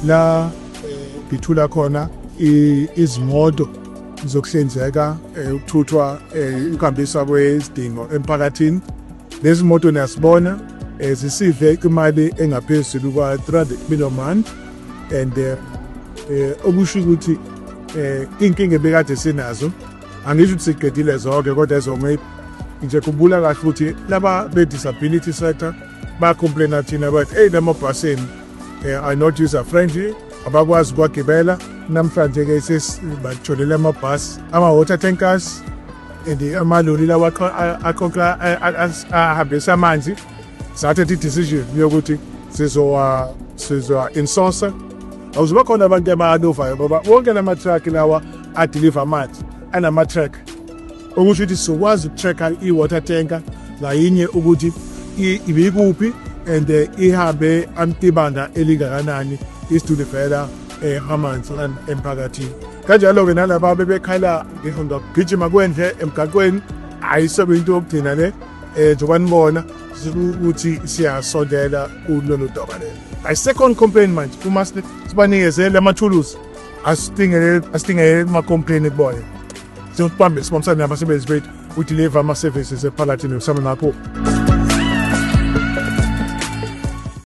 la ngithula khona izimoto zokuhlinzeka ukuthuthwa ukuhambiswa kwezidingo emphakathini. Lezi moto niyasibona zisive imali engaphezulu kwa 300 million rand, and okusho ukuthi inkinga ebekade sinazo angisho ukuthi siqedile zonke, kodwa ezonke nje kubula kahle ukuthi laba be-disability sector ba-complaina thina bathi hey lamabhasini are not user friendly, abakwazi ukwagibela. Namhlanje-ke sesibajolele amabhasi, ama-water tankers and amaloli lawa ahambisa amanzi. Sathatha i-decision yokuthi sizowa-insource. Awuzoba khona abantu abanovayo ngoba wonke lama-truck lawa adeliver amanzi anama-track, okusho ukuthi sizokwazi uku-tracker i-water tanker ngayinye ukuthi ibikuphi and ihambe amtibanga elingakanani isidulivela amanzi emphakathini. Kanjalo-ke nalaba bebekhala ngokugijima kwendle emgaqweni, ayisobe into yokugcina le njengoba nibona ukuthi siyasondela kulolu daba lelo. Second complaint manje uma sibanikezele amathuluzi asingeke ama-complaint kubona. Sibambisane nabasebenzi bethu udeliver ama-services ephakathini kusama nakho.